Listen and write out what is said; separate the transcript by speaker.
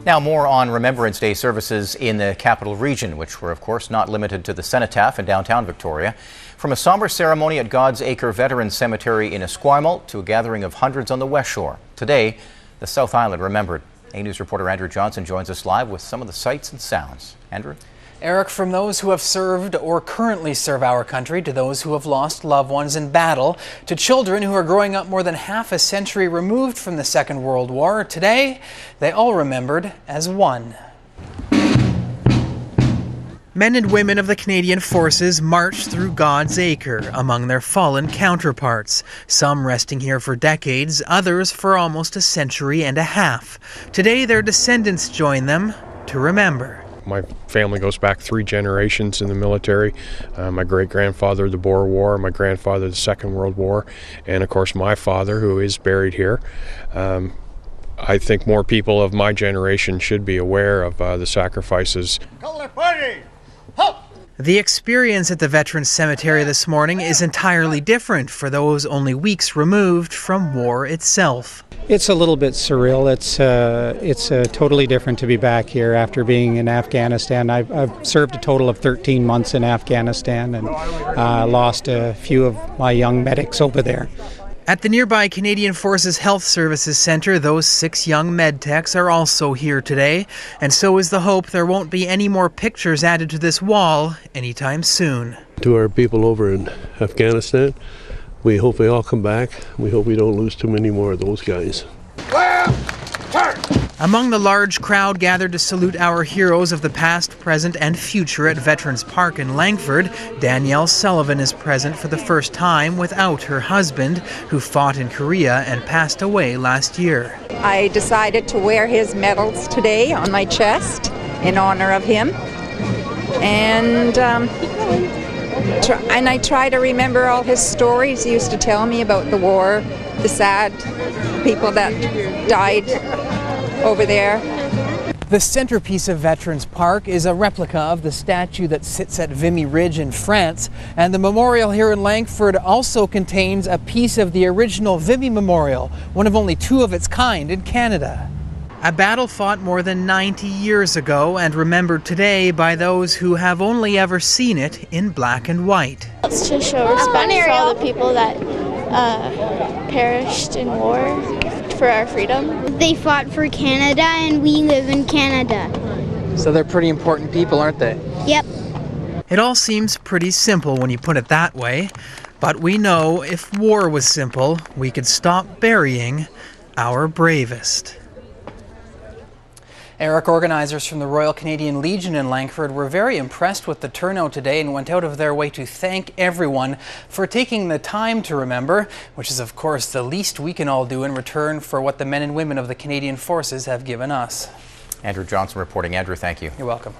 Speaker 1: Now more on Remembrance Day services in the Capital Region, which were of course not limited to the cenotaph in downtown Victoria. From a somber ceremony at God's Acre Veterans Cemetery in Esquimalt to a gathering of hundreds on the West Shore. Today, the South Island remembered. A-News reporter Andrew Johnson joins us live with some of the sights and sounds. Andrew?
Speaker 2: Eric, from those who have served or currently serve our country to those who have lost loved ones in battle to children who are growing up more than half a century removed from the Second World War, today they all remembered as one. Men and women of the Canadian Forces marched through God's Acre among their fallen counterparts, some resting here for decades, others for almost a century and a half. Today their descendants join them to remember.
Speaker 3: My family goes back 3 generations in the military. My great-grandfather, the Boer War, my grandfather, the Second World War, and of course my father, who is buried here. I think more people of my generation should be aware of the sacrifices.
Speaker 2: The experience at the Veterans Cemetery this morning is entirely different for those only weeks removed from war itself.
Speaker 4: It's a little bit surreal. It's totally different to be back here after being in Afghanistan. I've served a total of 13 months in Afghanistan and lost a few of my young medics over there.
Speaker 2: At the nearby Canadian Forces Health Services Centre, those 6 young med techs are also here today, and so is the hope there won't be any more pictures added to this wall anytime soon.
Speaker 5: To our people over in Afghanistan, we hope they all come back. We hope we don't lose too many more of those guys.
Speaker 2: Among the large crowd gathered to salute our heroes of the past, present and future at Veterans Park in Langford, Danielle Sullivan is present for the first time without her husband, who fought in Korea and passed away last year.
Speaker 6: I decided to wear his medals today on my chest in honor of him, and I try to remember all his stories he used to tell me about the war, the sad people that died over there.
Speaker 2: The centerpiece of Veterans Park is a replica of the statue that sits at Vimy Ridge in France, and the memorial here in Langford also contains a piece of the original Vimy Memorial, one of only 2 of its kind in Canada. A battle fought more than 90 years ago and remembered today by those who have only ever seen it in black and white.
Speaker 7: It's to show respect for all the people that perished in war for our freedom.
Speaker 8: They fought for Canada and we live in Canada.
Speaker 2: So they're pretty important people, aren't they?
Speaker 8: Yep.
Speaker 2: It all seems pretty simple when you put it that way, but we know if war was simple, we could stop burying our bravest. Eric, organizers from the Royal Canadian Legion in Langford were very impressed with the turnout today and went out of their way to thank everyone for taking the time to remember, which is of course the least we can all do in return for what the men and women of the Canadian Forces have given us.
Speaker 1: Andrew Johnson reporting. Andrew, thank you.
Speaker 2: You're welcome.